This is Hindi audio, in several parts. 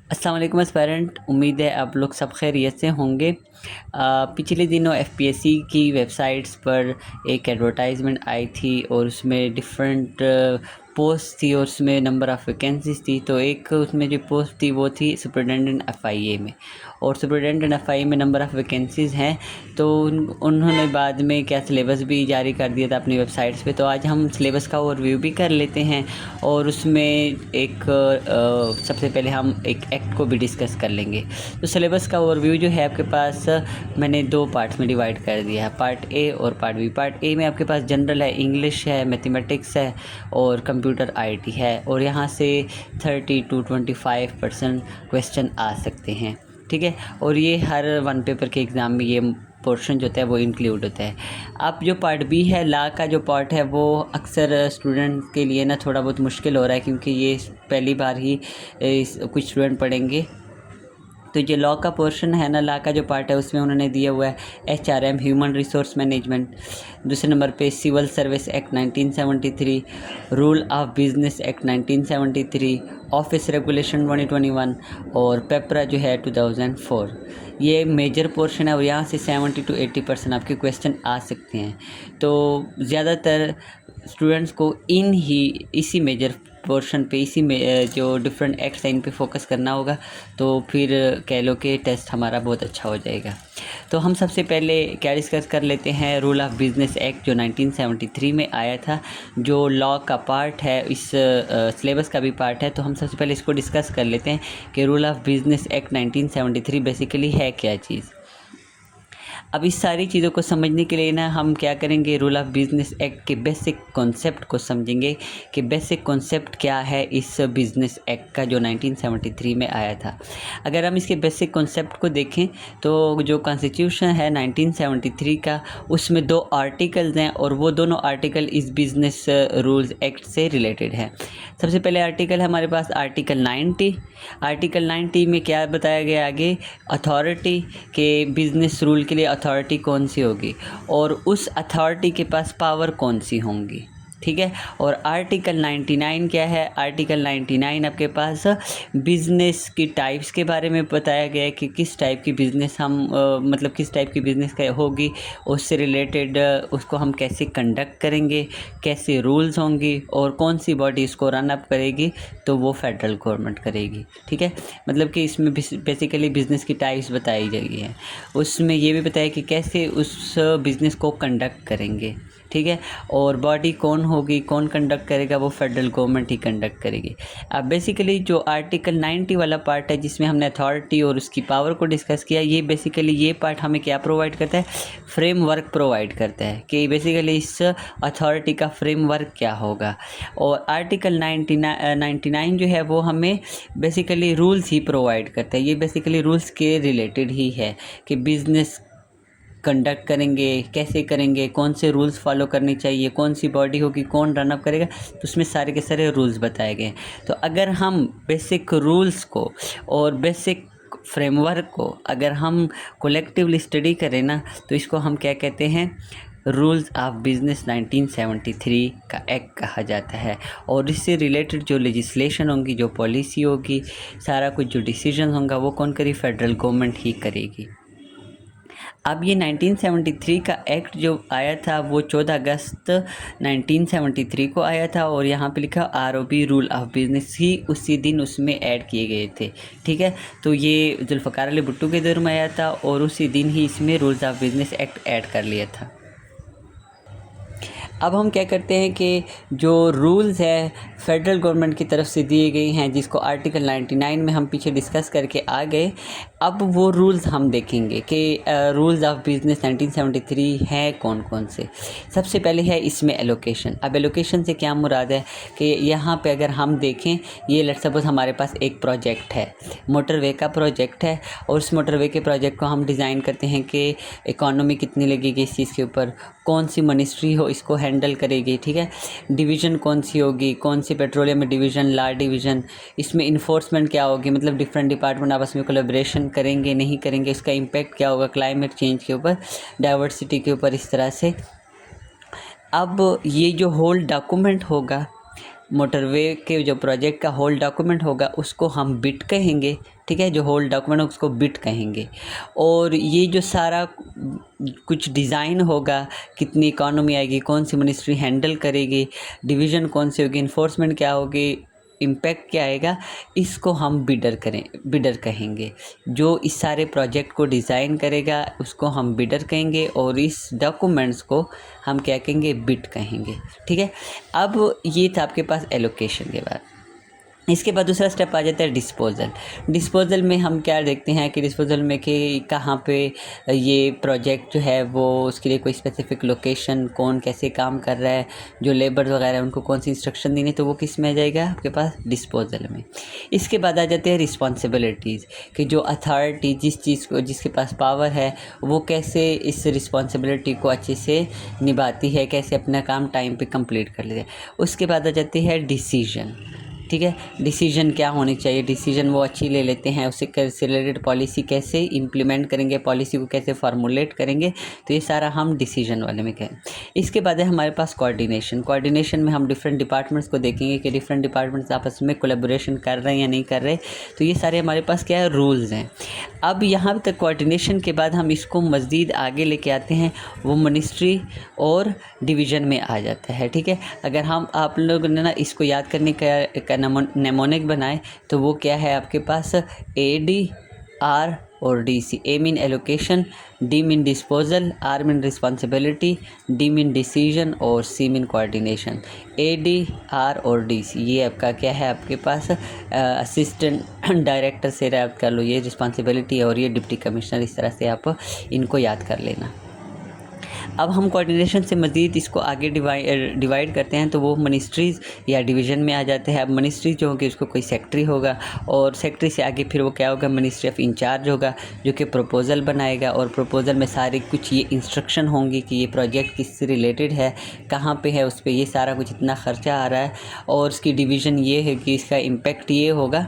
अस्सलाम वालेकुम एस्पायरेंट, उम्मीद है आप लोग सब खैरियत से होंगे। पिछले दिनों एफपीएससी की वेबसाइट्स पर एक एडवर्टाइजमेंट आई थी और उसमें डिफरेंट पोस्ट थी और उसमें नंबर ऑफ़ वैकेंसीज़ थी। तो एक उसमें जो पोस्ट थी वो थी सुपरिटेंडेंट एफआईए में, और सुपरिटेंडेंट एफआईए में नंबर ऑफ़ वैकेंसीज़ हैं। तो उन्होंने बाद में क्या सिलेबस भी जारी कर दिया था अपनी वेबसाइट्स पे। तो आज हम सिलेबस का ओवरव्यू भी कर लेते हैं और उसमें एक सबसे पहले हम एक एक्ट को भी डिस्कस कर लेंगे। तो सिलेबस का ओवरव्यू जो है आपके पास मैंने दो पार्ट्स में डिवाइड कर दिया है, पार्ट ए और पार्ट बी। पार्ट ए में आपके पास जनरल है, इंग्लिश है, मैथमेटिक्स है और कंप्यूटर आईटी है, और यहाँ से 30 to 25% क्वेश्चन आ सकते हैं, ठीक है। और ये हर वन पेपर के एग्ज़ाम में ये पोर्शन जो होता है वो इंक्लूड होता है। अब जो पार्ट बी है, लॉ का जो पार्ट है, वो अक्सर स्टूडेंट के लिए ना थोड़ा बहुत मुश्किल हो रहा है, क्योंकि ये पहली बार ही कुछ स्टूडेंट पढ़ेंगे। तो ये लॉ का पोर्शन है ना, लॉ का जो पार्ट है उसमें उन्होंने दिया हुआ है एचआरएम, ह्यूमन रिसोर्स मैनेजमेंट। दूसरे नंबर पे civil service act 1973, rule of business act 1973, office regulation 2021 और पेपरा जो है 2004। ये मेजर पोर्शन है और यहाँ से 70 to 80% आपके क्वेश्चन आ सकते हैं। तो ज़्यादातर स्टूडेंट्स को इसी मेजर पोर्शन पे, इसी में जो डिफरेंट एक्ट्स हैं इन पे फोकस करना होगा। तो फिर कह लो कि टेस्ट हमारा बहुत अच्छा हो जाएगा। तो हम सबसे पहले क्या डिस्कस कर लेते हैं, रूल ऑफ बिजनेस एक्ट जो 1973 में आया था, जो लॉ का पार्ट है, इस सिलेबस का भी पार्ट है। तो हम सबसे पहले इसको डिस्कस कर लेते हैं कि rule of business act 1973 basically है क्या चीज़। अब इस सारी चीज़ों को समझने के लिए ना हम क्या करेंगे, रूल ऑफ बिज़नेस एक्ट के बेसिक कॉन्सेप्ट को समझेंगे कि बेसिक कॉन्सेप्ट क्या है इस बिज़नेस एक्ट का जो 1973 में आया था। अगर हम इसके बेसिक कॉन्सेप्ट को देखें तो जो कॉन्स्टिट्यूशन है 1973 का, उसमें 2 आर्टिकल्स हैं और वो दोनों आर्टिकल इस बिज़नेस रूल्स एक्ट से रिलेटेड है। सबसे पहले आर्टिकल है हमारे पास आर्टिकल 90। आर्टिकल 90 में क्या बताया गया आगे, अथॉरिटी के बिज़नेस रूल के लिए अथॉरिटी कौन सी होगी और उस अथॉरिटी के पास पावर कौन सी होंगी, ठीक है। और आर्टिकल 99 क्या है, आर्टिकल 99 आपके पास बिज़नेस की टाइप्स के बारे में बताया गया है कि किस टाइप की बिज़नेस हम मतलब किस टाइप की बिज़नेस का होगी, उससे रिलेटेड उसको हम कैसे कंडक्ट करेंगे, कैसे रूल्स होंगी और कौन सी बॉडी इसको रन अप करेगी, तो वो फेडरल गवर्नमेंट करेगी, ठीक है। मतलब कि इसमें बेसिकली बिज़नेस की टाइप्स बताई गई है। उसमें ये भी बताया कि कैसे उस बिज़नेस को कंडक्ट करेंगे, ठीक है। और बॉडी कौन होगी, कौन कंडक्ट करेगा, वो फेडरल गवर्नमेंट ही कंडक्ट करेगी। अब बेसिकली जो आर्टिकल 90 वाला पार्ट है जिसमें हमने अथॉरिटी और उसकी पावर को डिस्कस किया, ये बेसिकली ये पार्ट हमें क्या प्रोवाइड करता है, फ्रेमवर्क प्रोवाइड करता है कि बेसिकली इस अथॉरिटी का फ्रेमवर्क क्या होगा। और आर्टिकल 99 जो है वो हमें बेसिकली रूल्स ही प्रोवाइड करता है। ये बेसिकली रूल्स के रिलेटेड ही है कि बिज़नेस कंडक्ट करेंगे, कैसे करेंगे, कौन से रूल्स फॉलो करने चाहिए, कौन सी बॉडी होगी, कौन रन अप करेगा, तो उसमें सारे के सारे रूल्स बताए गए हैं। तो अगर हम बेसिक रूल्स को और बेसिक फ्रेमवर्क को अगर हम कलेक्टिवली स्टडी करें ना, तो इसको हम क्या कहते हैं, रूल्स ऑफ बिज़नेस 1973 का एक्ट कहा जाता है। और इससे रिलेटेड जो लेजिस्लेशन होंगी, जो पॉलिसी होगी, सारा कुछ जो डिसीजन होगा वो कौन करेगी, फेडरल गवर्नमेंट ही करेगी। अब ये 1973 का एक्ट जो आया था वो 14 अगस्त 1973 को आया था, और यहाँ पे लिखा आरओबी रूल ऑफ बिज़नेस ही उसी दिन उसमें ऐड किए गए थे, ठीक है। तो ये जुल्फ़िकार अली भुट्टो के दौर में आया था और उसी दिन ही इसमें rules of business act add कर लिया था। अब हम क्या करते हैं कि जो रूल्स है फेडरल गवर्नमेंट की तरफ से दिए गए हैं, जिसको आर्टिकल 99 में हम पीछे डिस्कस करके आ गए, अब वो रूल्स हम देखेंगे कि रूल्स ऑफ बिज़नेस 1973 हैं कौन कौन से। सबसे पहले है इसमें एलोकेशन। अब एलोकेशन से क्या मुराद है कि यहाँ पे अगर हम देखें, ये लेट्स सपोज हमारे पास एक प्रोजेक्ट है, मोटरवे का प्रोजेक्ट है, और उस मोटरवे के प्रोजेक्ट को हम डिज़ाइन करते हैं कि इकॉनमी कितनी लगेगी इस चीज़ के ऊपर, कौन सी मिनिस्ट्री हो इसको हैंडल करेगी, ठीक है। डिवीज़न कौन सी होगी, कौन सी पेट्रोलियम में डिवीज़न, लॉ डिवीज़न, इसमें इन्फोर्समेंट क्या होगी, मतलब डिफरेंट डिपार्टमेंट आपस में कोलैबोरेशन करेंगे नहीं करेंगे, इसका इम्पैक्ट क्या होगा क्लाइमेट चेंज के ऊपर, डाइवर्सिटी के ऊपर, इस तरह से। अब ये जो होल डॉक्यूमेंट होगा मोटरवे के जो प्रोजेक्ट का होल डॉक्यूमेंट होगा उसको हम बिट कहेंगे, ठीक है, जो होल डॉक्यूमेंट उसको बिट कहेंगे। और ये जो सारा कुछ डिज़ाइन होगा, कितनी इकॉनमी आएगी, कौन सी मिनिस्ट्री हैंडल करेगी, डिवीज़न कौन सी होगी, इन्फोर्समेंट क्या होगी, इम्पैक्ट क्या आएगा, इसको हम बिडर कहेंगे। जो इस सारे प्रोजेक्ट को डिज़ाइन करेगा उसको हम बिडर कहेंगे, और इस डॉक्यूमेंट्स को हम क्या कहेंगे, बिड कहेंगे, ठीक है। अब ये था आपके पास एलोकेशन के बाद। इसके बाद दूसरा स्टेप आ जाता है डिस्पोजल। डिस्पोजल में हम क्या देखते हैं कि डिस्पोजल में कि कहाँ पे ये प्रोजेक्ट जो है वो उसके लिए कोई स्पेसिफिक लोकेशन, कौन कैसे काम कर रहा है, जो लेबर वगैरह उनको कौन सी इंस्ट्रक्शन देनी है, तो वो किस में आ जाएगा, आपके पास डिस्पोजल में। इसके बाद आ जाते हैं रिस्पॉन्सिबिलिटीज़, कि जो अथॉरिटी जिस चीज़ को, जिसके पास पावर है, वो कैसे इस रिस्पॉन्सिबिलिटी को अच्छे से निभाती है, कैसे अपना काम टाइम पे कंप्लीट कर लेते हैं। उसके बाद आ जाती है डिसीजन, ठीक है। डिसीजन क्या होनी चाहिए, डिसीजन वो अच्छी ले लेते हैं, उससे रिलेटेड पॉलिसी कैसे इम्प्लीमेंट करेंगे, पॉलिसी को कैसे फार्मूलेट करेंगे, तो ये सारा हम डिसीजन वाले में कहें। इसके बाद है हमारे पास कोऑर्डिनेशन। कोऑर्डिनेशन में हम डिफरेंट डिपार्टमेंट्स को देखेंगे कि डिफरेंट डिपार्टमेंट्स आपस में कोलैबोरेशन कर रहे हैं या नहीं कर रहे, तो ये सारे हमारे पास क्या है, रूल्स हैं। अब यहाँ तक कोऑर्डिनेशन के बाद हम इसको मज़ीद आगे लेके आते हैं, वो मिनिस्ट्री और डिवीज़न में आ जाता है, ठीक है। अगर हम आप लोगों ने ना इसको याद करने का नेमोनिक बनाए तो वो क्या है आपके पास, AD, R और DC। A mean allocation, D mean disposal, R mean responsibility, D mean decision और C mean coordination. AD, R और DC ये आपका क्या है, आपके पास असिस्टेंट डायरेक्टर से याद कर लो, ये रिस्पॉन्सिबिलिटी और ये डिप्टी कमिश्नर, इस तरह से आप इनको याद कर लेना। अब हम कोऑर्डिनेशन से मज़ीद इसको आगे डिवाइड करते हैं, तो वो मिनिस्ट्रीज़ या डिवीज़न में आ जाते हैं। अब मिनिस्ट्री जो होगी उसको कोई सेक्रेटरी होगा, और सेक्रेटरी से आगे फिर वो क्या होगा, मिनिस्ट्री ऑफ इंचार्ज होगा, जो कि प्रपोज़ल बनाएगा, और प्रपोज़ल में सारी कुछ ये इंस्ट्रक्शन होंगी कि ये प्रोजेक्ट किससे रिलेटेड है, कहाँ पे है, उस पर ये सारा कुछ इतना ख़र्चा आ रहा है, और उसकी डिवीज़न ये है कि इसका इम्पेक्ट ये होगा।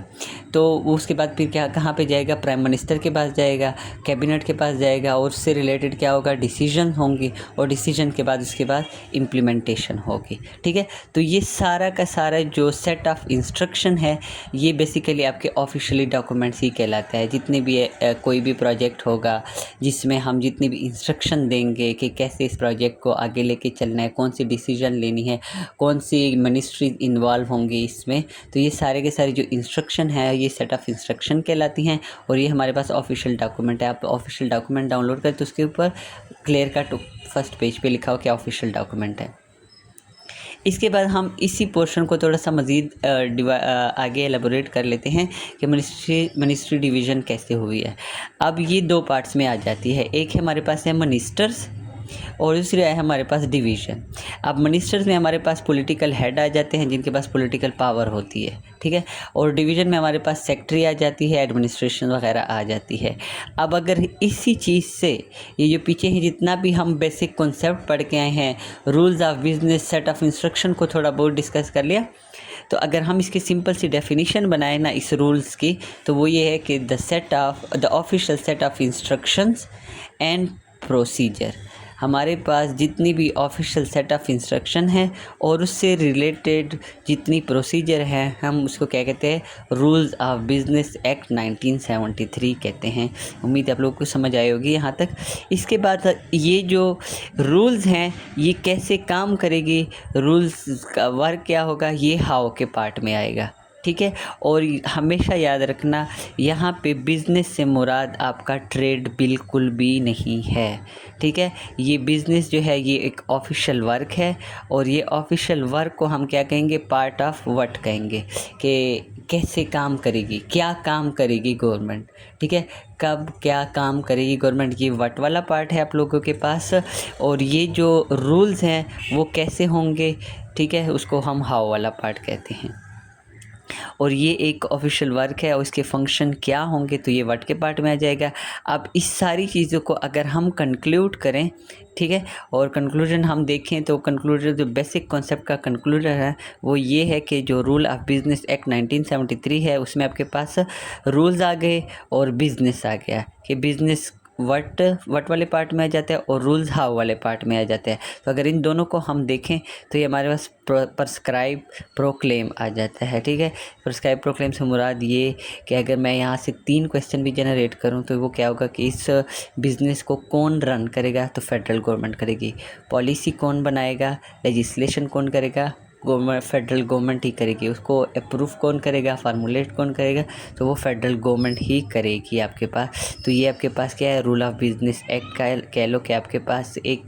तो उसके बाद फिर क्या, कहाँ पे जाएगा, प्राइम मिनिस्टर के पास जाएगा, कैबिनेट के पास जाएगा, और उससे रिलेटेड क्या होगा, डिसीजन होंगी, और डिसीजन के बाद उसके बाद इम्प्लीमेंटेशन होगी, ठीक है। तो ये सारा का सारा जो सेट ऑफ इंस्ट्रक्शन है, ये बेसिकली आपके ऑफिशियली डॉक्यूमेंट्स ही कहलाता है। जितने भी कोई भी प्रोजेक्ट होगा जिसमें हम जितनी भी इंस्ट्रक्शन देंगे कि कैसे इस प्रोजेक्ट को आगे लेके चलना है, कौन सी डिसीजन लेनी है, कौन सी मिनिस्ट्री इन्वॉल्व होंगी इसमें, तो ये सारे के सारे जो इंस्ट्रक्शन है ये सेट ऑफ इंस्ट्रक्शन कहलाती हैं, और ये हमारे पास ऑफिशियल डॉक्यूमेंट है। आप ऑफिशियल डॉक्यूमेंट डाउनलोड करें तो उसके ऊपर क्लियर कट फर्स्ट पेज पे लिखा हो क्या ऑफिशियल डॉक्यूमेंट है। इसके बाद हम इसी पोर्शन को थोड़ा सा मज़ीद आगे एलेबोरेट कर लेते हैं कि मिनिस्ट्री डिवीज़न कैसे हुई है। अब ये दो पार्ट्स में आ जाती है, एक है हमारे पास है मिनिस्टर्स और दूसरी है हमारे पास डिवीज़न। अब मिनिस्टर्स में हमारे पास पॉलिटिकल हेड आ जाते हैं जिनके पास पॉलिटिकल पावर होती है, ठीक है, और डिवीज़न में हमारे पास सेक्रेटरी आ जाती है, एडमिनिस्ट्रेशन वगैरह आ जाती है। अब अगर इसी चीज़ से ये जो पीछे ही जितना भी हम बेसिक कॉन्सेप्ट पढ़ के आए हैं, rules of business, set of instruction को थोड़ा बहुत डिस्कस कर लिया, तो अगर हम इसकी सिंपल सी डेफिनेशन बनाए ना इस रूल्स की, तो वो ये है कि the official set of instructions and procedure. हमारे पास जितनी भी ऑफिशियल सेट ऑफ इंस्ट्रक्शन है और उससे रिलेटेड जितनी प्रोसीजर है, हम उसको क्या कहते हैं, रूल्स ऑफ बिजनेस एक्ट 1973 कहते हैं। उम्मीद है आप लोगों को समझ आई होगी यहाँ तक। इसके बाद ये जो रूल्स हैं ये कैसे काम करेगी, रूल्स का वर्क क्या होगा, ये हाउ के पार्ट में आएगा, ठीक है। और हमेशा याद रखना यहाँ पे बिज़नेस से मुराद आपका ट्रेड बिल्कुल भी नहीं है, ठीक है। ये बिज़नेस जो है ये एक ऑफिशियल वर्क है, और ये ऑफिशियल वर्क को हम क्या कहेंगे, पार्ट ऑफ व्हाट कहेंगे, कि कैसे काम करेगी, क्या काम करेगी गवर्नमेंट, ठीक है, कब क्या काम करेगी गवर्नमेंट, ये व्हाट वाला पार्ट है आप लोगों के पास। और ये जो रूल्स हैं वो कैसे होंगे, ठीक है, उसको हम हाउ वाला पार्ट कहते हैं। और ये एक ऑफिशियल वर्क है और इसके फंक्शन क्या होंगे, तो ये व्हाट के पार्ट में आ जाएगा। अब इस सारी चीज़ों को अगर हम कंक्लूड करें, ठीक है, और कंक्लूजन हम देखें तो कंक्लूजन जो बेसिक कॉन्सेप्ट का कंक्लूजन है वो ये है कि जो रूल ऑफ बिज़नेस एक्ट 1973 है उसमें आपके पास रूल्स आ गए और बिज़नेस आ गया, कि बिज़नेस वट वाले पार्ट में आ जाता है और रूल्स हाउ वाले पार्ट में आ जाता है। तो अगर इन दोनों को हम देखें तो ये हमारे पास प्रिस्क्राइब प्रोक्लेम आ जाता है, ठीक है। प्रिस्क्राइब प्रोक्लेम से मुराद ये कि अगर मैं यहाँ से 3 क्वेश्चन भी जनरेट करूँ तो वो क्या होगा कि इस बिज़नेस को कौन रन करेगा, तो फेडरल गवर्नमेंट करेगी। पॉलिसी कौन बनाएगा, लेजिस्लेशन कौन करेगा, गवर्नमेंट फेडरल गवर्नमेंट ही करेगी। उसको अप्रूव कौन करेगा, फार्मूलेट कौन करेगा, तो वो फेडरल गवर्नमेंट ही करेगी आपके पास। तो ये आपके पास क्या है, रूल ऑफ बिजनेस एक्ट का कह लो कि आपके पास एक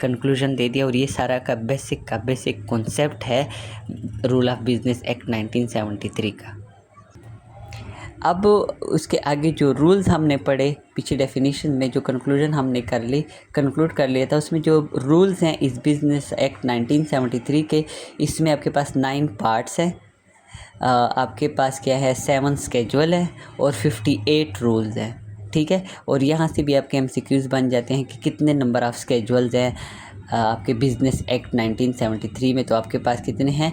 कंक्लूजन दे दिया। और ये सारा का बेसिक कॉन्सेप्ट है रूल ऑफ बिजनेस एक्ट 1973 का। अब उसके आगे जो रूल्स हमने पढ़े पीछे डेफिनेशन में, जो कंक्लूड कर लिया था, उसमें जो रूल्स हैं इस बिज़नेस एक्ट 1973 के, इसमें आपके पास 9 पार्ट्स हैं। आपके पास क्या है, 7 स्केजुअल है और 58 रूल्स हैं, ठीक है। और यहाँ से भी आपके MCQs बन जाते हैं कि कितने नंबर ऑफ़ स्केजुअल्स हैं आपके बिज़नेस एक्ट 1973 में। तो आपके पास कितने हैं,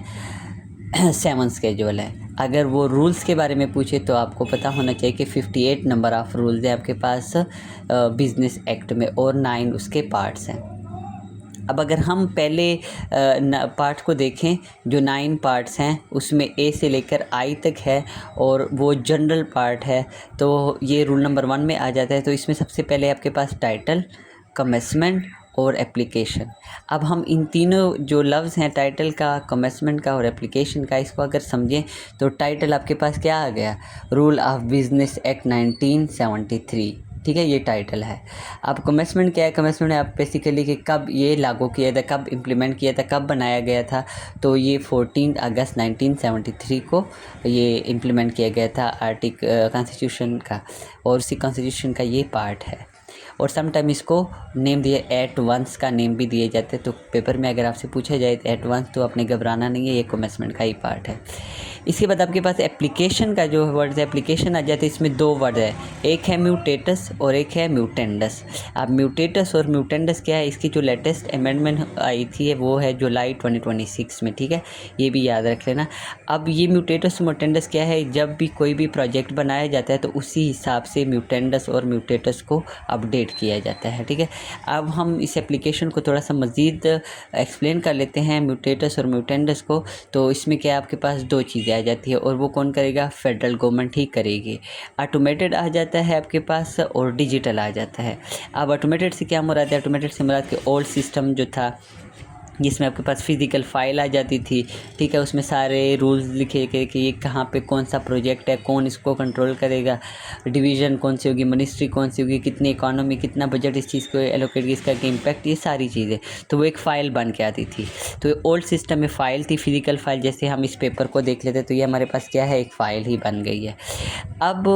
7 स्केजुअल है। अगर वो रूल्स के बारे में पूछे तो आपको पता होना चाहिए कि 58 नंबर ऑफ़ रूल्स हैं आपके पास बिज़नेस एक्ट में और 9 उसके पार्ट्स हैं। अब अगर हम पहले पार्ट को देखें, जो 9 पार्ट्स हैं उसमें A से लेकर I तक है और वो जनरल पार्ट है, तो ये रूल नंबर 1 में आ जाता है। तो इसमें सबसे पहले आपके पास टाइटल, कमेंसमेंट और एप्लीकेशन। अब हम इन तीनों जो लफ्ज़ हैं, टाइटल का, कमेंसमेंट का और एप्लीकेशन का, इसको अगर समझें तो टाइटल आपके पास क्या आ गया, रूल ऑफ बिज़नेस एक्ट 1973, ठीक है, ये टाइटल है। अब कमेंसमेंट क्या है, कमेंसमेंट आप बेसिकली कि कब ये लागू किया था, कब इम्प्लीमेंट किया था, कब बनाया गया था, तो ये 14 अगस्त 1973 को ये इम्प्लीमेंट किया गया था कॉन्स्टिट्यूशन का, और उसी कॉन्स्टिट्यूशन का ये पार्ट है। और समटाइम इसको नेम दिए एट वंस का नेम भी दिए जाते हैं। तो पेपर में अगर आपसे पूछा जाए तो एट वंस, तो आपने घबराना नहीं है, ये कमेंसमेंट का ही पार्ट है। इसके बाद आपके पास एप्लीकेशन का जो वर्ड है, एप्लीकेशन आ जाते हैं, इसमें 2 वर्ड है, एक है म्यूटेटस और एक है म्यूटेंडस। अब म्यूटेटस और म्यूटेंडस क्या है, इसकी जो लेटेस्ट अमेंडमेंट आई थी वो है जुलाई 2026 में, ठीक है, ये भी याद रख लेना। अब ये म्यूटेटस म्यूटेंडस क्या है, जब भी कोई भी प्रोजेक्ट बनाया जाता है तो उसी हिसाब से म्यूटेंडस और म्यूटेटस को अपडेट किया जाता है, ठीक है। अब हम इस एप्लीकेशन को थोड़ा सा मज़ीद एक्सप्लेन कर लेते हैं, म्यूटेटस और म्यूटेंडस को। तो इसमें क्या है, आपके पास 2 चीज़ें आ जाती है और वो कौन करेगा, फेडरल गवर्नमेंट ही करेगी। ऑटोमेटेड आ जाता है आपके पास और डिजिटल आ जाता है। अब ऑटोमेटेड से क्या मुराद है, ऑटोमेटेड से मुराद के ओल्ड सिस्टम जो था जिसमें आपके पास फिज़िकल फ़ाइल आ जाती थी, ठीक है, उसमें सारे रूल्स लिखे गए कि ये कहाँ पे कौन सा प्रोजेक्ट है, कौन इसको कंट्रोल करेगा, डिवीज़न कौन सी होगी, मिनिस्ट्री कौन सी होगी, कितनी इकोनॉमी, कितना बजट इस चीज़ को एलोकेट, इसका इम्पैक्ट, ये सारी चीज़ें, तो वो एक फ़ाइल बन के आती थी। तो ओल्ड सिस्टम में फ़ाइल थी, फिज़िकल फ़ाइल, जैसे हम इस पेपर को देख लेते तो ये हमारे पास क्या है, एक फ़ाइल ही बन गई है। अब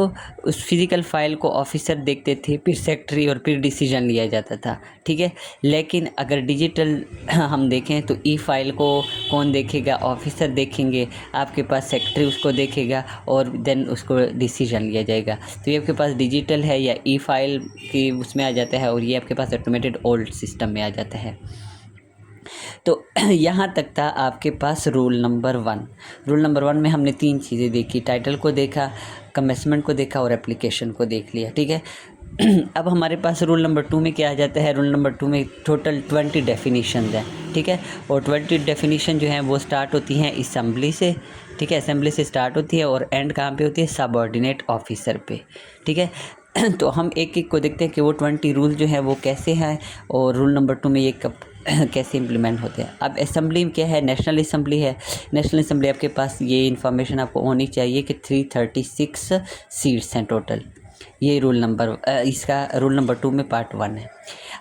उस फिज़िकल फ़ाइल को ऑफिसर देखते थे, फिर सेक्रेटरी और फिर डिसीजन लिया जाता था, ठीक है। लेकिन अगर डिजिटल हम देखें तो ई फाइल को कौन देखेगा, ऑफिसर देखेंगे, आपके पास सेक्रेटरी उसको देखेगा और देन उसको डिसीजन लिया जाएगा। तो ये आपके पास डिजिटल है या ई फाइल की उसमें आ जाता है, और ये आपके पास ऑटोमेटेड ओल्ड सिस्टम में आ जाता है। तो यहाँ तक था आपके पास रूल नंबर 1। रूल नंबर 1 में हमने 3 चीज़ें देखी, टाइटल को देखा, कमेंसमेंट को देखा और एप्लीकेशन को देख लिया, ठीक है। अब हमारे पास रूल नंबर 2 में क्या आ जाता है, रूल नंबर 2 में टोटल 20 डेफिनेशन हैं, ठीक है। और 20 डेफिनेशन जो हैं वो स्टार्ट होती हैं असेंबली से, ठीक है, असेंबली से स्टार्ट होती है और एंड कहाँ पे होती है, सबऑर्डिनेट ऑफिसर पे, ठीक है। तो हम एक एक को देखते हैं कि वो 20 रूल जो है वो कैसे हैं और रूल नंबर 2 में ये कब कैसे इम्प्लीमेंट होते हैं। अब असेंबली क्या है, नेशनल असेंबली है। नेशनल असेंबली आपके पास ये इन्फॉर्मेशन आपको होनी चाहिए कि 336 सीट्स हैं टोटल। ये रूल नंबर इसका रूल नंबर 2 में पार्ट 1 है।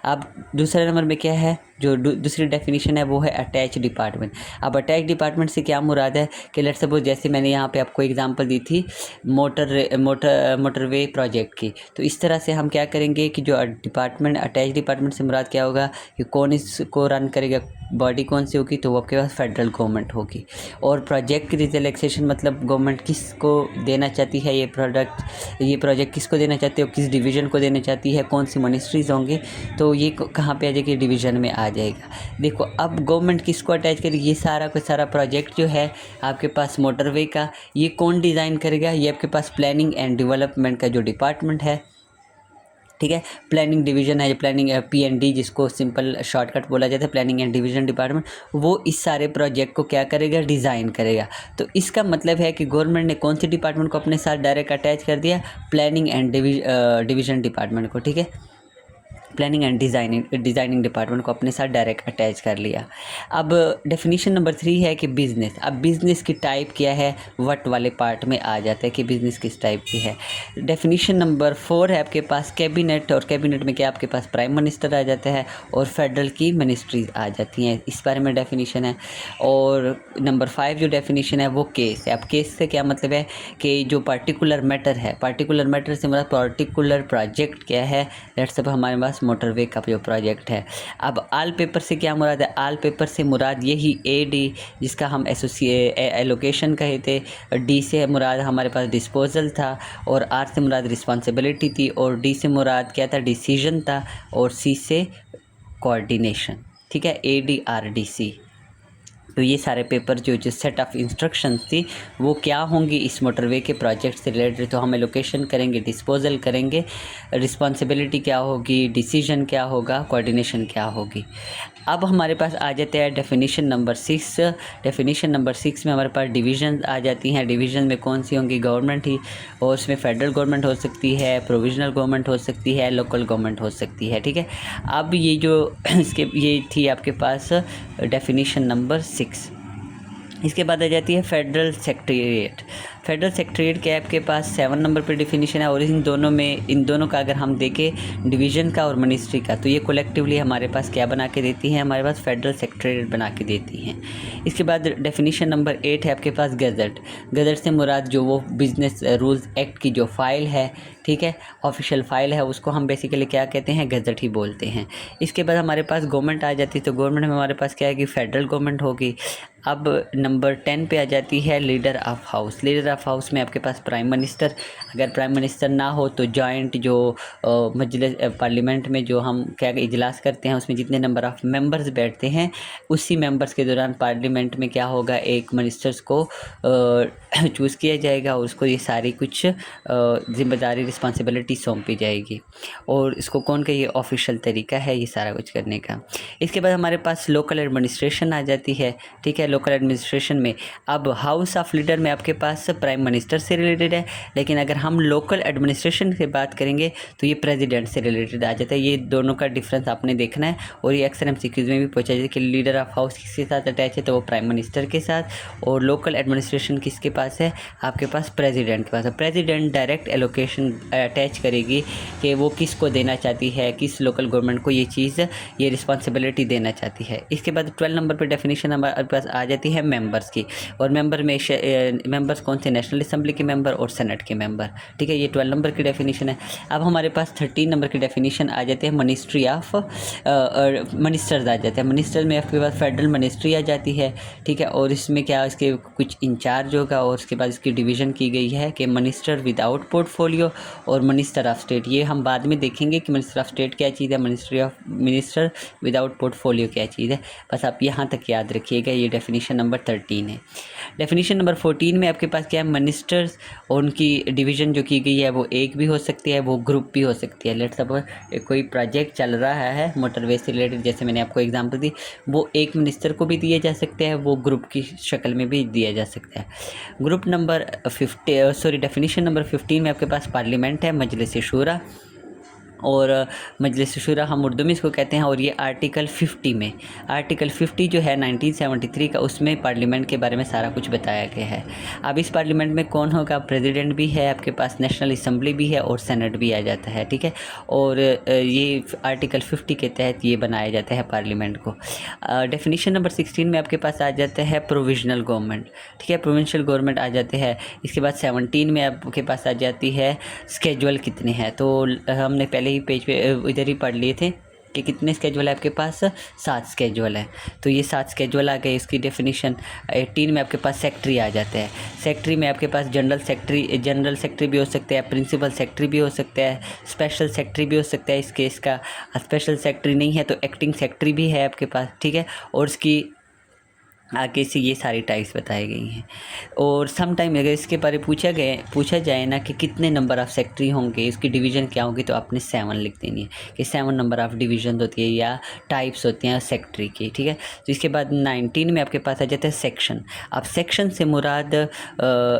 अब दूसरे नंबर में क्या है, जो दूसरी डेफिनेशन है वो है अटैच डिपार्टमेंट। अब अटैच डिपार्टमेंट से क्या मुराद है कि लेट्स सपोज जैसे मैंने यहाँ पे आपको एग्जांपल दी थी मोटरवे प्रोजेक्ट की, तो इस तरह से हम क्या करेंगे कि जो डिपार्टमेंट अटैच डिपार्टमेंट से मुराद क्या होगा कि कौन इसको रन करेगा, बॉडी कौन सी होगी, तो वो आपके पास फेडरल गवर्नमेंट होगी। और प्रोजेक्ट की रिलैक्सेशन मतलब गवर्नमेंट किसको देना चाहती है ये प्रोजेक्ट किसको देना चाहती है, किस डिवीज़न को देना चाहती है, कौन सी मिनिस्ट्रीज़ होंगी, तो ये कहाँ पे आ जाएगी, डिवीज़न में आ जाएगा। देखो अब गवर्नमेंट किसको अटैच करेगी, ये सारा का सारा प्रोजेक्ट जो है आपके पास मोटरवे का, ये कौन डिज़ाइन करेगा, ये आपके पास प्लानिंग एंड डेवलपमेंट का जो डिपार्टमेंट है, ठीक है। प्लानिंग डिवीज़न है, प्लानिंग PND जिसको सिंपल शॉर्टकट बोला जाता है, प्लानिंग एंड डिवीज़न डिपार्टमेंट, वो इस सारे प्रोजेक्ट को क्या करेगा, डिज़ाइन करेगा। तो इसका मतलब है कि गवर्नमेंट ने कौन सी डिपार्टमेंट को अपने साथ डायरेक्ट अटैच कर दिया, प्लानिंग एंड डिवीज़न डिपार्टमेंट को, ठीक है। प्लानिंग एंड डिज़ाइनिंग डिपार्टमेंट को अपने साथ डायरेक्ट अटैच कर लिया। अब डेफिनेशन नंबर 3 है कि बिज़नेस। अब बिज़नेस की टाइप क्या है, वट वाले पार्ट में आ जाता है कि बिज़नेस किस टाइप की है। डेफिनेशन नंबर 4 है आपके पास कैबिनेट, और कैबिनेट में क्या आपके पास प्राइम मिनिस्टर आ जाता है और फेडरल की मिनिस्ट्रीज आ जाती हैं, इस बारे में डेफिनेशन है। और नंबर 5 जो डेफिनेशन है वो केस है। अब केस से क्या मतलब है कि जो पर्टिकुलर मैटर है, पर्टिकुलर मैटर से मतलब पर्टिकुलर प्रोजेक्ट क्या है, लेट्स सपोज हमारे पास मोटरवे का जो प्रोजेक्ट है। अब आल पेपर से क्या मुराद है, आल पेपर से मुराद यही AD जिसका हम एलोकेशन कहे थे, D से मुराद हमारे पास डिस्पोजल था, और R से मुराद रिस्पॉन्सिबिलिटी थी, और D से मुराद क्या था, डिसीजन था, और C से कोऑर्डिनेशन, ठीक है, ADRDC। तो ये सारे पेपर जो सेट ऑफ इंस्ट्रक्शंस थी वो क्या होंगी इस मोटरवे के प्रोजेक्ट से रिलेटेड। तो हम एलोकेशन करेंगे, डिस्पोजल करेंगे, रिस्पॉन्सिबिलिटी क्या होगी, डिसीजन क्या होगा, कोऑर्डिनेशन क्या होगी। अब हमारे पास आ जाते हैं डेफिनेशन नंबर 6। डेफिनेशन नंबर 6 में हमारे पास डिवीज़न आ जाती हैं। डिवीज़न में कौन सी होंगी, गवर्नमेंट ही, और उसमें फेडरल गवर्नमेंट हो सकती है, प्रोविजनल गवर्नमेंट हो सकती है, लोकल गवर्नमेंट हो सकती है, ठीक है। अब ये जो इसके ये थी आपके पास डेफिनेशन नंबर 6। इसके बाद आ जाती है फेडरल सेक्रेटेरिएट। फेडरल सेक्रेटेरिएट के आपके पास 7 नंबर पे डिफिनीशन है, और इन दोनों का अगर हम देखें, डिवीज़न का और मिनिस्ट्री का, तो ये कलेक्टिवली हमारे पास क्या बना के देती हैं, हमारे पास फेडरल सेक्रेटेरिएट बना के देती हैं। इसके बाद डेफिनीशन नंबर 8 है आपके पास गज़ट। गज़ट से मुराद जो वो बिज़नेस रूल्स एक्ट की जो फ़ाइल है, ठीक है, ऑफिशियल फ़ाइल है, उसको हम बेसिकली क्या कहते हैं, गज़ट ही बोलते हैं। इसके बाद हमारे पास गवर्नमेंट आ जाती है। तो गवर्नमेंट में हमारे पास क्या है कि फेडरल गवर्नमेंट होगी। अब नंबर 10 पे आ जाती है leader of house. Leader of house में आपके पास प्राइम मिनिस्टर, अगर प्राइम मिनिस्टर ना हो तो जॉइंट जो मजलिस पार्लियामेंट में जो हम क्या इजलास करते हैं, उसमें जितने नंबर ऑफ़ मेंबर्स बैठते हैं, उसी मेंबर्स के दौरान पार्लियामेंट में क्या होगा, एक मिनिस्टर्स को चूज़ किया जाएगा, और उसको ये सारी कुछ जिम्मेदारी रिस्पॉन्सिबिलिटी सौंपी जाएगी, और इसको कौन का ये ऑफिशियल तरीका है ये सारा कुछ करने का। इसके बाद हमारे पास लोकल एडमिनिस्ट्रेशन आ जाती है, ठीक है। लोकल एडमिनिस्ट्रेशन में अब हाउस ऑफ लीडर में आपके पास प्राइम मिनिस्टर से रिलेटेड है, लेकिन अगर हम लोकल एडमिनिस्ट्रेशन की बात करेंगे तो ये प्रेसिडेंट से रिलेटेड आ जाता है। ये दोनों का डिफरेंस आपने देखना है, और ये अक्सर MCQs में भी पूछा जाता है कि लीडर ऑफ हाउस किसके साथ अटैच है, तो वो प्राइम मिनिस्टर के साथ, और लोकल एडमिनिस्ट्रेशन किसके पास है, आपके पास प्रेसिडेंट के पास है। प्रेसिडेंट डायरेक्ट एलोकेशन अटैच करेगी कि वो किसको देना चाहती है, किस लोकल गवर्नमेंट को ये चीज़, ये रिस्पॉन्सिबिलिटी देना चाहती है। इसके बाद 12 नंबर पर डेफिनेशन हमारे पास आ जाती है मेंबर्स की, और मेंबर में मेंबर्स कौन से, नेशनल असेंबली के मेंबर और सेनेट के मेंबर, ठीक है। ये 12 नंबर की डेफिनेशन है। अब हमारे पास 13 नंबर की डेफिनेशन आ जाती है मिनिस्ट्री ऑफ मिनिस्टर्स आ जाते हैं। मिनिस्टर में आपके पास फेडरल मिनिस्ट्री आ जाती है, ठीक है, और इसमें क्या इसके कुछ इंचार्ज होगा, और उसके बाद इसकी डिवीज़न की गई है कि मिनिस्टर विदाउट पोर्टफोलियो और मिनिस्टर ऑफ स्टेट। ये हम बाद में देखेंगे कि मिनिस्टर ऑफ स्टेट क्या चीज़ है, मिनिस्टर विदाउट पोर्टफोलियो क्या चीज़ है, बस आप यहाँ तक याद रखिएगा। ये डेफिनेशन नंबर 13 है। डेफिनेशन नंबर 14 में आपके पास क्या है, मिनिस्टर्स और उनकी डिवीज़न जो की गई है वो एक भी हो सकती है, वो ग्रुप भी हो सकती है। लेट्स सपोज कोई प्रोजेक्ट चल रहा है मोटरवे से रिलेटेड, जैसे मैंने आपको एग्जांपल दी, वो एक मिनिस्टर को भी दिए जा सकते हैं, वो ग्रुप की शक्ल में भी दिया जा सकता है। ग्रुप नंबर डेफिनेशन नंबर 15 में आपके पास पार्लियामेंट है, मजलिस शूरा, और मजलिस शुरा हम उर्दू में इसको कहते हैं। और ये आर्टिकल 50 में, आर्टिकल 50 जो है 1973 का, उसमें पार्लियामेंट के बारे में सारा कुछ बताया गया है। अब इस पार्लियामेंट में कौन होगा, प्रेसिडेंट भी है, आपके पास नेशनल असेंबली भी है, और सेनेट भी आ जाता है, ठीक है। और ये आर्टिकल 50 के तहत ये बनाया जाता है पार्लियामेंट को। डेफिनेशन नंबर 16 में आपके पास आ जाता है प्रोविजनल गवर्नमेंट, ठीक है, प्रोविंशियल गवर्नमेंट आ जाते हैं। इसके बाद 17 में आपके पास आ जाती है स्केजुअल कितने हैं। तो हमने पहले ही पेज पे इधर ही पढ़ लिए थे कि कितने स्केजुअल है आपके पास, 7 स्केजुअल है। तो ये 7 स्केजुअल आ गए। इसकी डेफिनेशन 18 में आपके पास सेक्रेटरी आ जाते हैं। सेक्रेटरी में आपके पास जनरल सेक्रेटरी भी हो सकते हैं, प्रिंसिपल सेक्रेटरी भी हो सकता है, स्पेशल सेक्रेटरी भी हो सकता है। इस केस का स्पेशल सेक्रेटरी नहीं है तो एक्टिंग सेक्रेटरी भी है आपके पास, ठीक है। और इसकी आगे से ये सारी टाइप्स बताई गई हैं। और सम टाइम अगर इसके बारे पूछा जाए ना कि कितने नंबर ऑफ़ सेक्रेटरी होंगे, इसकी डिवीज़न क्या होगी, तो आपने 7 लिख देनी है कि 7 नंबर ऑफ़ डिवीज़न होती है या टाइप्स होती हैं सेक्रेटरी की, ठीक है। तो इसके बाद 19 में आपके पास आ जाता है सेक्शन। अब सेक्शन से मुराद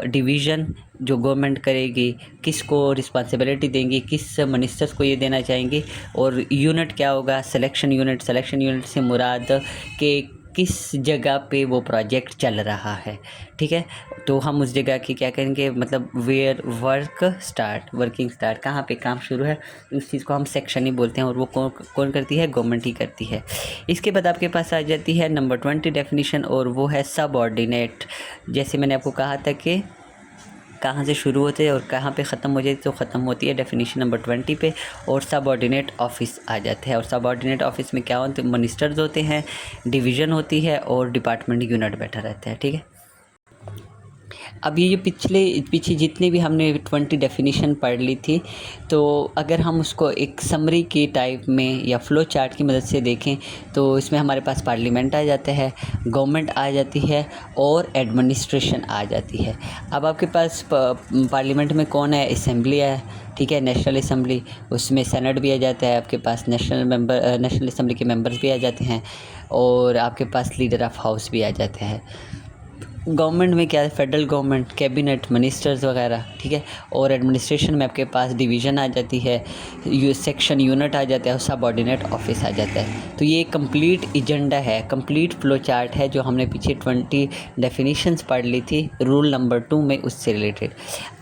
डिवीज़न जो गवर्नमेंट करेगी, किसको रिस्पॉन्सिबिलिटी देंगी, किस मिनिस्टर्स को ये देना चाहेंगी। और यूनिट क्या होगा, सिलेक्शन यूनिट। सिलेक्शन यूनिट से मुराद के किस जगह पे वो प्रोजेक्ट चल रहा है, ठीक है। तो हम उस जगह की क्या करेंगे, मतलब वेयर वर्किंग स्टार्ट, कहाँ पे काम शुरू है, उस चीज़ को हम सेक्शन ही बोलते हैं। और वो कौन करती है, गवर्नमेंट ही करती है। इसके बाद आपके पास आ जाती है नंबर 20 डेफिनेशन, और वो है सबऑर्डिनेट। जैसे मैंने आपको कहा था कि कहाँ से शुरू होते हैं और कहाँ पे ख़त्म हो जाती है, तो ख़त्म होती है डेफिनेशन नंबर 20 पे, और सबऑर्डिनेट ऑफिस आ जाते हैं। और सबऑर्डिनेट ऑफिस में क्या होते हैं, मिनिस्टर्स होते हैं, डिवीज़न होती है और डिपार्टमेंट यूनिट बैठा रहता है, ठीक है। अब ये जो पीछे जितनी भी हमने 20 डेफिनेशन पढ़ ली थी, तो अगर हम उसको एक समरी के टाइप में या फ्लो चार्ट की मदद से देखें, तो इसमें हमारे पास पार्लियामेंट आ जाता है, गवर्नमेंट आ जाती है और एडमिनिस्ट्रेशन आ जाती है। अब आपके पास पार्लियामेंट में कौन है, असेंबली है, ठीक है, नेशनल असेंबली। उसमें सेनेट भी आ जाता है, आपके पास नेशनल असेंबली के मेंबर्स भी आ जाते हैं, और आपके पास लीडर ऑफ हाउस भी आ जाते हैं। गवर्नमेंट में क्या है, फेडरल गवर्नमेंट, कैबिनेट, मिनिस्टर्स वगैरह, ठीक है। और एडमिनिस्ट्रेशन में आपके पास डिवीज़न आ जाती है, सेक्शन यूनिट आ जाता है और सबऑर्डिनेट ऑफिस आ जाता है। तो ये कंप्लीट एजेंडा है, कंप्लीट फ्लो चार्ट है जो हमने पीछे 20 डेफिनेशंस पढ़ ली थी रूल नंबर 2 में, उससे रिलेटेड।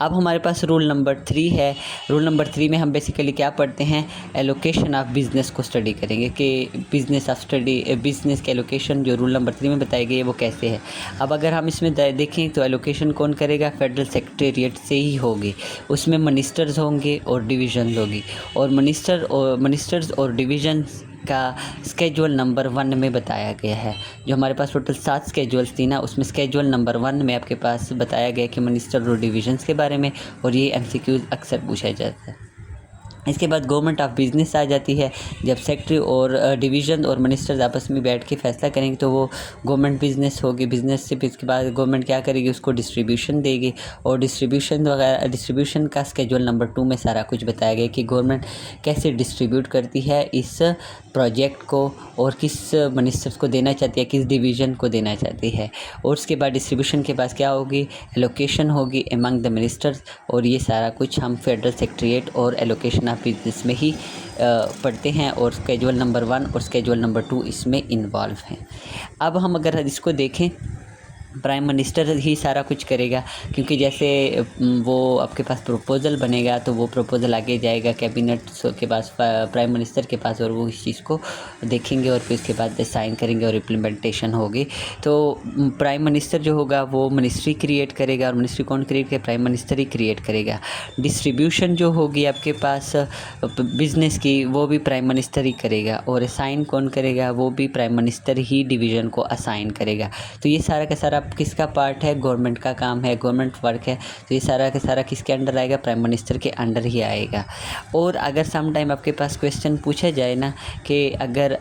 अब हमारे पास रूल नंबर 3 है। रूल नंबर 3 में हम बेसिकली क्या पढ़ते हैं, एलोकेशन ऑफ बिज़नेस को स्टडी करेंगे कि बिज़नेस के एलोकेशन जो रूल नंबर 3 में बताई गई है वो कैसे है। अब अगर हम इसमें देखें तो एलोकेशन कौन करेगा, फेडरल सेक्रेटेरिएट से ही होगी। उसमें मिनिस्टर्स होंगे और डिवीज़न होगी, और मिनिस्टर्स और डिवीज़न्स का स्केजुअल नंबर 1 में बताया गया है। जो हमारे पास टोटल 7 स्केजुअल्स थी ना, उसमें स्केजुअल नंबर 1 में आपके पास बताया गया कि मिनिस्टर और डिवीज़न्स के बारे में, और ये एमसीक्यूज़ अक्सर पूछा जाता है। इसके बाद गवर्नमेंट ऑफ बिज़नेस आ जाती है। जब सेक्रेटरी और डिवीज़न और मिनिस्टर्स आपस में बैठ के फैसला करेंगे तो वो गवर्नमेंट बिज़नेस होगी। बिज़नेस से इसके बाद गवर्नमेंट क्या करेगी, उसको डिस्ट्रीब्यूशन देगी, और डिस्ट्रीब्यूशन का स्केजुअल नंबर 2 में सारा कुछ बताया गया कि गवर्नमेंट कैसे डिस्ट्रीब्यूट करती है इस प्रोजेक्ट को, और किस मिनिस्टर्स को देना चाहती है, किस डिवीज़न को देना चाहती है। और उसके बाद डिस्ट्रीब्यूशन के पास क्या होगी, एलोकेशन होगी अमंग द मिनिस्टर्स, और ये सारा कुछ हम फेडरल सेक्रेटेरिएट और एलोकेशन ऑफ बिज़नेस में ही पढ़ते हैं, और स्केजुअल नंबर 1 और स्केजुअल नंबर 2 इसमें इन्वॉल्व हैं। अब हम अगर इसको देखें, प्राइम मिनिस्टर ही सारा कुछ करेगा, क्योंकि जैसे वो आपके पास प्रपोज़ल बनेगा तो वो प्रपोज़ल आगे जाएगा कैबिनेट के पास, प्राइम मिनिस्टर के पास, और वो इस चीज़ को देखेंगे और फिर उसके बाद साइन करेंगे और इम्प्लीमेंटेशन होगी। तो प्राइम मिनिस्टर जो होगा वो मिनिस्ट्री क्रिएट करेगा, और मिनिस्ट्री कौन क्रिएट करेगा, प्राइम मिनिस्टर ही क्रिएट करेगा। डिस्ट्रीब्यूशन जो होगी आपके पास बिज़नेस की, वो भी प्राइम मिनिस्टर ही करेगा, और असाइन कौन करेगा, वो भी प्राइम मिनिस्टर ही डिवीज़न को असाइन करेगा। तो ये सारा का सारा किसका पार्ट है, गवर्नमेंट का काम है, गवर्नमेंट वर्क है। तो ये सारा का सारा किसके अंडर आएगा, प्राइम मिनिस्टर के अंडर ही आएगा। और अगर सम टाइम आपके पास क्वेश्चन पूछा जाए ना कि अगर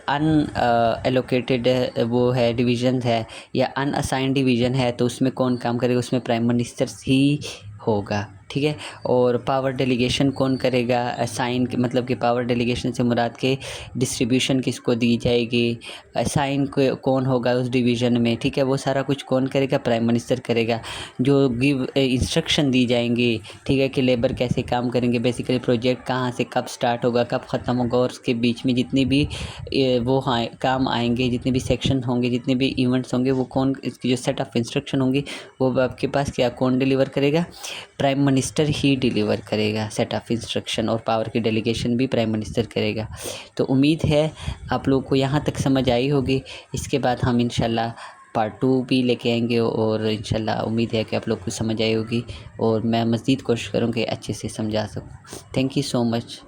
एलोकेटेड वो है डिवीज़न है या अनअसाइंड डिवीज़न है, तो उसमें कौन काम करेगा, उसमें प्राइम मिनिस्टर ही होगा, ठीक है। और पावर डेलीगेशन कौन करेगा, असाइन मतलब कि पावर डेलीगेशन से मुराद के डिस्ट्रीब्यूशन किसको दी जाएगी, असाइन कौन होगा उस डिवीज़न में, ठीक है। वो सारा कुछ कौन करेगा, प्राइम मिनिस्टर करेगा। जो गिव इंस्ट्रक्शन दी जाएंगी, ठीक है, कि लेबर कैसे काम करेंगे, बेसिकली प्रोजेक्ट कहाँ से कब स्टार्ट होगा, कब ख़त्म होगा, और उसके बीच में जितनी भी वो काम आएंगे, जितने भी सेक्शन होंगे, जितने भी इवेंट्स होंगे, वो कौन, इसकी जो सेट ऑफ इंस्ट्रक्शन होंगी वो आपके पास क्या कौन डिलीवर करेगा, प्राइम मिनिस्टर ही डिलीवर करेगा सेट ऑफ इंस्ट्रक्शन, और पावर की डेलीगेशन भी प्राइम मिनिस्टर करेगा। तो उम्मीद है आप लोगों को यहाँ तक समझ आई होगी। इसके बाद हम इंशाल्लाह पार्ट 2 भी लेके आएंगे, और इंशाल्लाह उम्मीद है कि आप लोग को समझ आई होगी, और मैं मज़ीद कोशिश करूँ कि अच्छे से समझा सकूँ। Thank you so much.